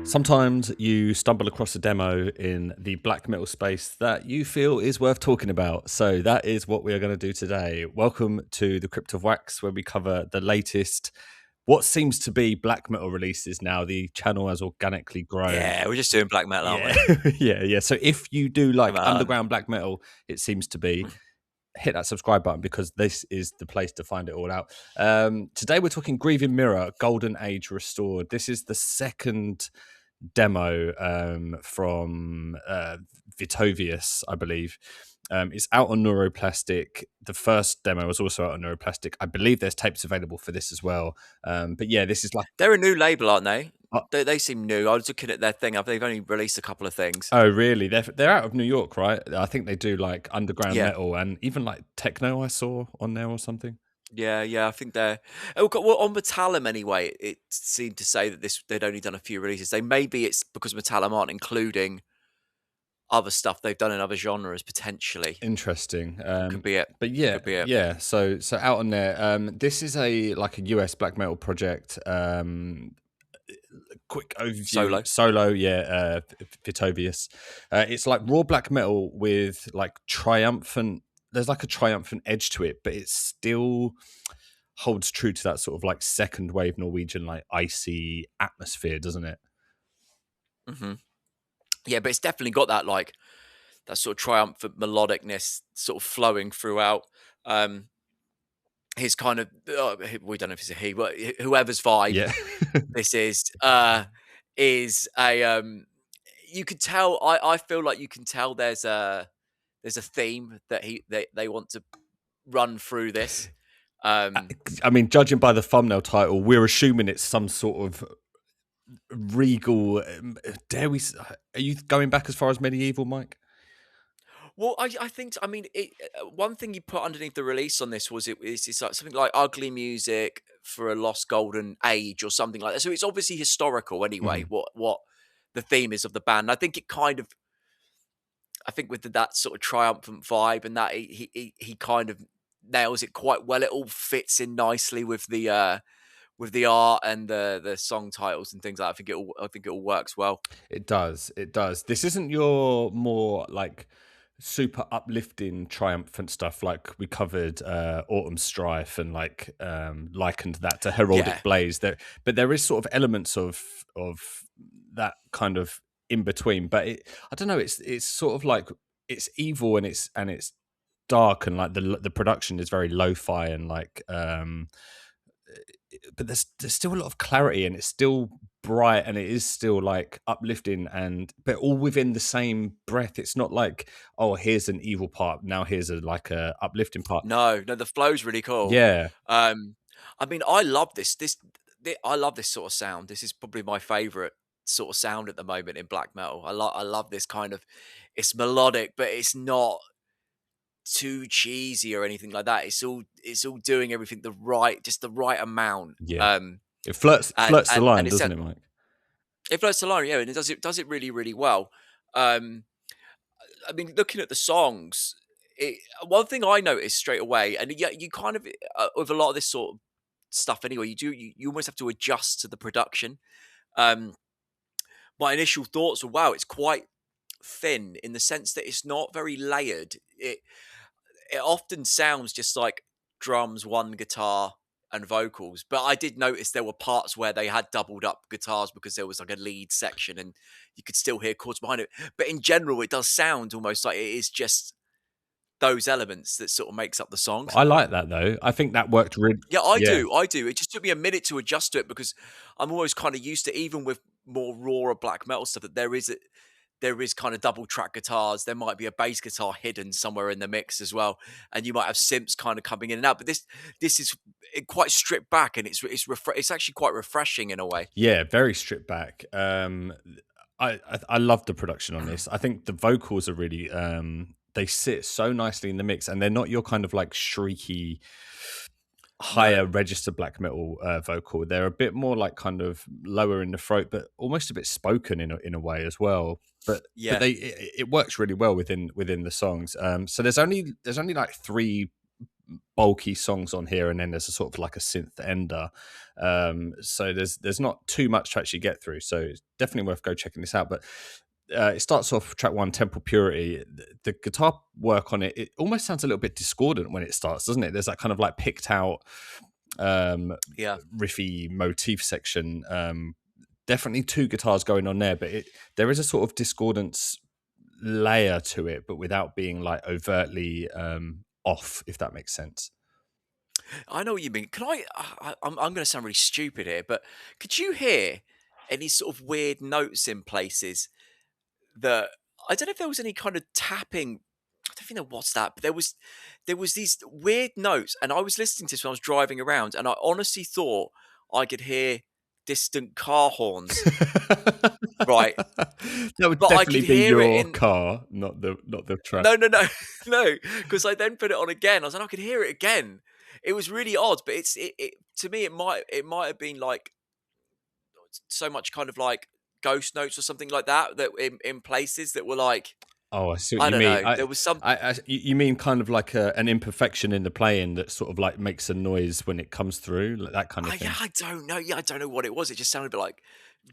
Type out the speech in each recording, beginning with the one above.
Sometimes you stumble across a demo in the black metal space that you feel is worth talking about. So that is what we are going to do today. Welcome to the Crypt of Wax, where we cover the latest, what seems to be black metal releases now. The channel has organically grown. Yeah, we're just doing black metal, aren't Yeah, we? yeah. So if you do like Come on. underground black metal, it seems to be, hit that subscribe button because this is the place to find it all out. Today we're talking Grieving Mirror, Golden Age Restored. This is the second demo from Vitovius, I believe. It's out on Neuroplastic. The first demo was also out on Neuroplastic. I believe there's tapes available for this as well. But yeah, this is like... They're a new label, aren't they? Uh, They seem new. I was looking at their thing. They've only released a couple of things. oh, really? They're out of New York, right? I think they do like underground Yeah, metal and even like techno I saw on there or something. yeah. I think they're. Oh, well, on Metallum anyway. It seemed to say that they'd only done a few releases. Maybe it's because Metallum aren't including other stuff they've done in other genres potentially. Interesting. Could be it. But yeah, Could be it. yeah. So out on there. This is a US black metal project. Quick overview. Solo, yeah. Vitovius. It's like raw black metal with like triumphant. There's like a triumphant edge to it, but it still holds true to that sort of like second wave Norwegian like icy atmosphere, doesn't it? hmm Yeah, but it's definitely got that that sort of triumphant melodicness sort of flowing throughout. His kind of we don't know if it's a he, but whoever's vibe Yeah. this is a you could tell. I feel like you can tell there's a theme that they want to run through this. I mean, judging by the thumbnail title, we're assuming it's some sort of regal. Dare we? Are you going back as far as medieval, Mike? Well, I think I mean one thing you put underneath the release on this was it's like something like ugly music for a lost golden age or something like that. So it's obviously historical anyway. Mm-hmm. What the theme is of the band. I think it kind of I think with that sort of triumphant vibe and that he kind of nails it quite well. It all fits in nicely with the art and the song titles and things like that. I think it all works well. It does. It does. This isn't your more like super uplifting, triumphant stuff like we covered Autumn Strife and like likened that to Heraldic Yeah. Blaze. But there is sort of elements of that kind of in between. But I don't know. It's sort of like it's evil and it's dark and like the production is very lo-fi and like but there's still a lot of clarity and it's still bright and it is still like uplifting and but all within the same breath. It's not like, oh, here's an evil part, now here's a uplifting part. No, the flow's really cool. Yeah, I mean, I love I love this sort of sound. This is probably my favorite sort of sound at the moment in black metal. I love this kind of. It's melodic, but it's not too cheesy or anything like that. It's all doing everything just the right amount. yeah, it flirts the line, And doesn't it, Mike? it floats the line, yeah, and it does it really really well. Um, I mean, looking at the songs, one thing I noticed straight away, and yeah, you kind of with a lot of this sort of stuff anyway, you almost have to adjust to the production. Um, my initial thoughts were, wow, it's quite thin in the sense that it's not very layered. It often sounds just like drums, one guitar, and vocals. But I did notice there were parts where they had doubled up guitars because there was like a lead section and you could still hear chords behind it. But in general, it does sound almost like it is just those elements that sort of makes up the songs. I like that though. I think that worked really. Yeah, I Yeah, do. I do. It just took me a minute to adjust to it because I'm always kind of used to, even with more raw or black metal stuff, that there is kind of double track guitars. There might be a bass guitar hidden somewhere in the mix as well, and you might have synths kind of coming in and out. But this is quite stripped back, and it's actually quite refreshing in a way. yeah, very stripped back. I love the production on this. I think the vocals are really they sit so nicely in the mix, and they're not your kind of like shrieky higher No, register black metal vocal. They're a bit more like kind of lower in the throat, but almost a bit spoken in a way as well. But yeah, it works really well within the songs. So there's only like 3 bulky songs on here, and then there's a sort of like a synth ender. So there's not too much to actually get through. So it's definitely worth go checking this out. But it starts off track one, Temple Purity. The guitar work on it almost sounds a little bit discordant when it starts, doesn't it? There's that kind of like picked out Yeah. riffy motif section. Definitely two guitars going on there, but there is a sort of discordance layer to it, but without being like overtly off, if that makes sense. I know what you mean. I'm going to sound really stupid here, but could you hear any sort of weird notes in places that I don't know if there was any kind of tapping. I don't think there was that, but there was these weird notes, and I was listening to this when I was driving around, and I honestly thought I could hear distant car horns. Right, That would but I definitely could be hear it your in car, not the track. no, no, no, no, because I then put it on again. I was like, I could hear it again. It was really odd, but it to me it might have been like so much kind of like ghost notes or something like that that in places that were like Oh, I see what I you don't mean. know. There was some You mean kind of like an imperfection in the playing that sort of like makes a noise when it comes through, like that kind of yeah, thing. I don't know. Yeah, I don't know what it was. It just sounded a bit like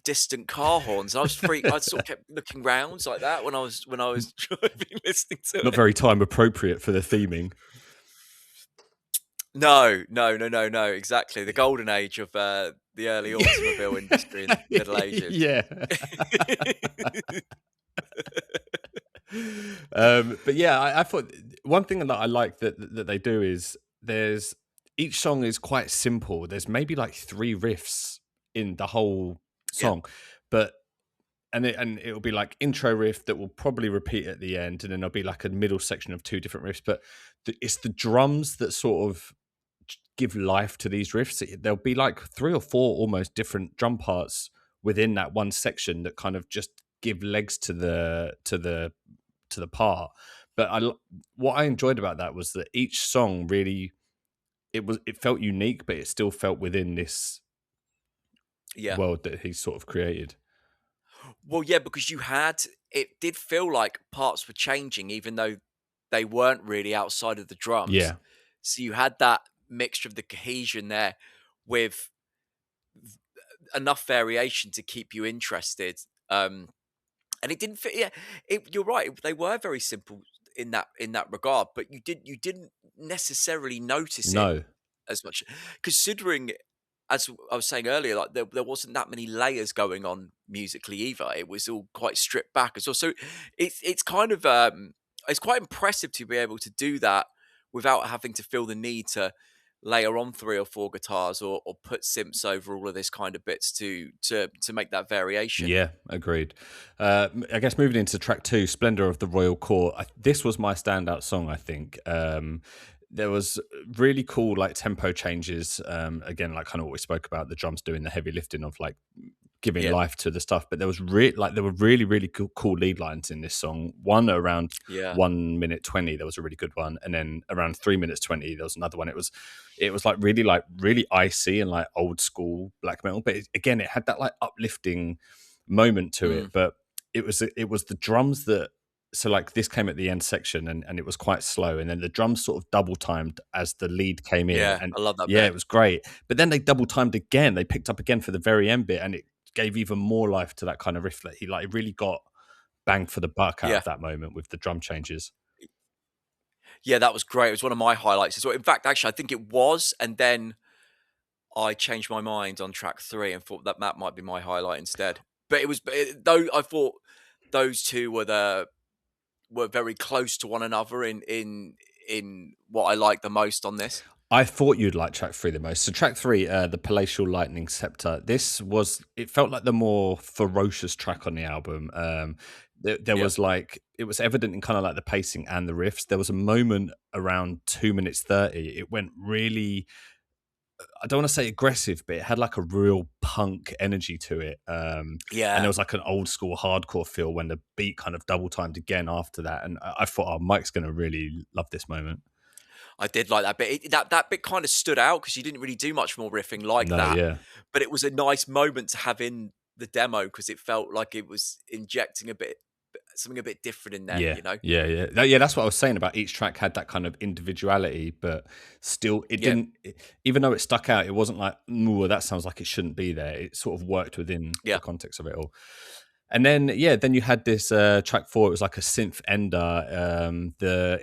distant car horns. I was freaked. I sort of kept looking rounds like that when I was driving, listening to Not it. very time appropriate for the theming. No, no, no, no, no. Exactly, the golden age of the early automobile industry in the Middle Ages. Yeah. But yeah, I thought one thing that I like that they do is there's each song is quite simple. There's maybe like three riffs in the whole Yeah, song, but and it'll be like intro riff that will probably repeat at the end, and then there'll be like a middle section of two different riffs. But it's the drums that sort of give life to these riffs. There'll be like three or four almost different drum parts within that one section that kind of just give legs to the part. But what I enjoyed about that was that each song really it felt unique, but it still felt within this yeah. world that he's sort of created. Well, yeah, because it did feel like parts were changing, even though they weren't really outside of the drums. Yeah, So you had that mixture of the cohesion there with enough variation to keep you interested. And it didn't fit. Yeah, you're right. They were very simple in that regard, but you didn't necessarily notice it no, as much, considering, as I was saying earlier, like there wasn't that many layers going on musically either. It was all quite stripped back as well. So it's kind of it's quite impressive to be able to do that without having to feel the need to layer on three or four guitars or put synths over all of this kind of bits to make that variation. yeah, agreed. I guess moving into track two, "Splendor of the Royal Court." This was my standout song, I think. There was really cool like tempo changes. Again, like kind of what we spoke about, the drums doing the heavy lifting of like giving Yeah, life to the stuff. But there were really cool lead lines in this song. One around yeah, 1 minute 20, there was a really good one, and then around 3 minutes 20, there was another one. It was like really icy and like old school black metal. But again, it had that like uplifting moment to it. mm, But it was the drums that. So like this came at the end section and it was quite slow, and then the drums sort of double timed as the lead came in, yeah. and I love that yeah, bit. it was great. But then they double timed again. They picked up again for the very end bit, and it gave even more life to that kind of riff. That he like really got bang for the buck out Yeah, of that moment with the drum changes. yeah. That was great. It was one of my highlights as well. In fact, actually, I think it was, and then I changed my mind on track three and thought that might be my highlight instead. But though I thought those two were very close to one another in what I like the most on this. I thought you'd like track three the most. So track three, the Palatial Lightning Scepter. It felt like the more ferocious track on the album. There Yeah, was like, it was evident in kind of like the pacing and the riffs. There was a moment around 2 minutes 30. It went really, I don't want to say aggressive, but it had like a real punk energy to it. And there yeah. was like an old school hardcore feel when the beat kind of double timed again after that. And I thought, oh, Mike's going to really love this moment. I did like that bit. That bit kind of stood out because you didn't really do much more riffing like No, that. yeah. But it was a nice moment to have in the demo because it felt like it was injecting something a bit different in there, Yeah, you know? yeah, yeah. Yeah, that's what I was saying about each track had that kind of individuality, but still it Yeah, didn't even though it stuck out, it wasn't like, "Ooh, that sounds like it shouldn't be there." It sort of worked within the yeah, context of it all. And then, yeah, then you had this track 4. It was like a synth ender.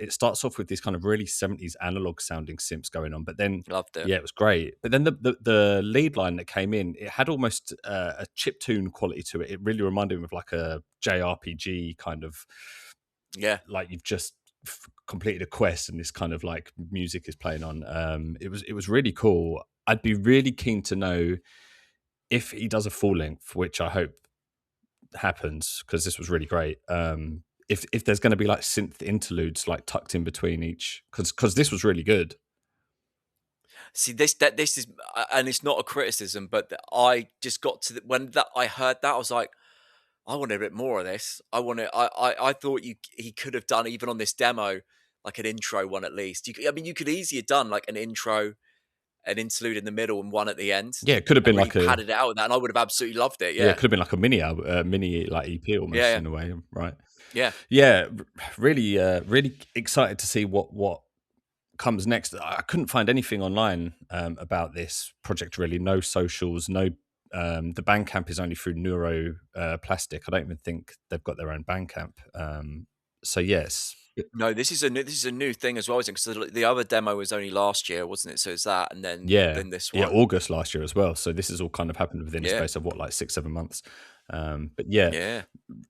It starts off with these kind of really 70s analog sounding synths going on, but then, loved it. yeah, it was great. But then the lead line that came in, it had almost a chiptune quality to it. It really reminded me of like a JRPG kind of, Yeah. like you've just completed a quest and this kind of like music is playing on. It was really cool. I'd be really keen to know if he does a full length, which I hope happens, because this was really great. If there's going to be like synth interludes like tucked in between each, because this was really good. See, this is, and it's not a criticism, but I just got to when that I heard that, I was like, I want a bit more of this. I thought he could have done even on this demo like an intro one at least. I mean, you could easily have done like an intro, an interlude in the middle, and one at the end, Yeah, it could have and been really like a padded it out with that, and I would have absolutely loved it. yeah, it Yeah, could have been like a mini album, mini like EP yeah, almost yeah, in a way, right? yeah. Yeah, really, really excited to see what comes next. I couldn't find anything online about this project really. No socials, no. The Bandcamp is only through Neuro Plastic. I don't even think they've got their own Bandcamp. So yes, No, this is a new thing as well, isn't it? Because the other demo was only last year, wasn't it? So it's that, and yeah, then this yeah, one. August last year as well. So this has all kind of happened within a Yeah, space of what, like 6-7 months. But yeah, yeah.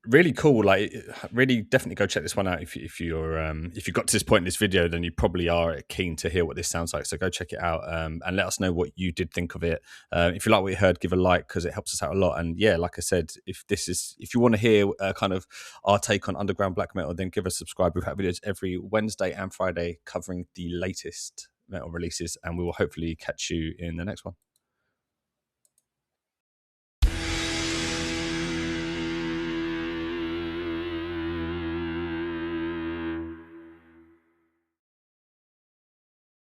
really cool. Like, really, definitely go check this one out. If you got to this point in this video, then you probably are keen to hear what this sounds like. So go check it out, and let us know what you did think of it. If you like what you heard, give a like, because it helps us out a lot. And yeah, like I said, if you want to hear kind of our take on underground black metal, then give us a subscribe. We've had videos every Wednesday and Friday covering the latest metal releases, and we will hopefully catch you in the next one.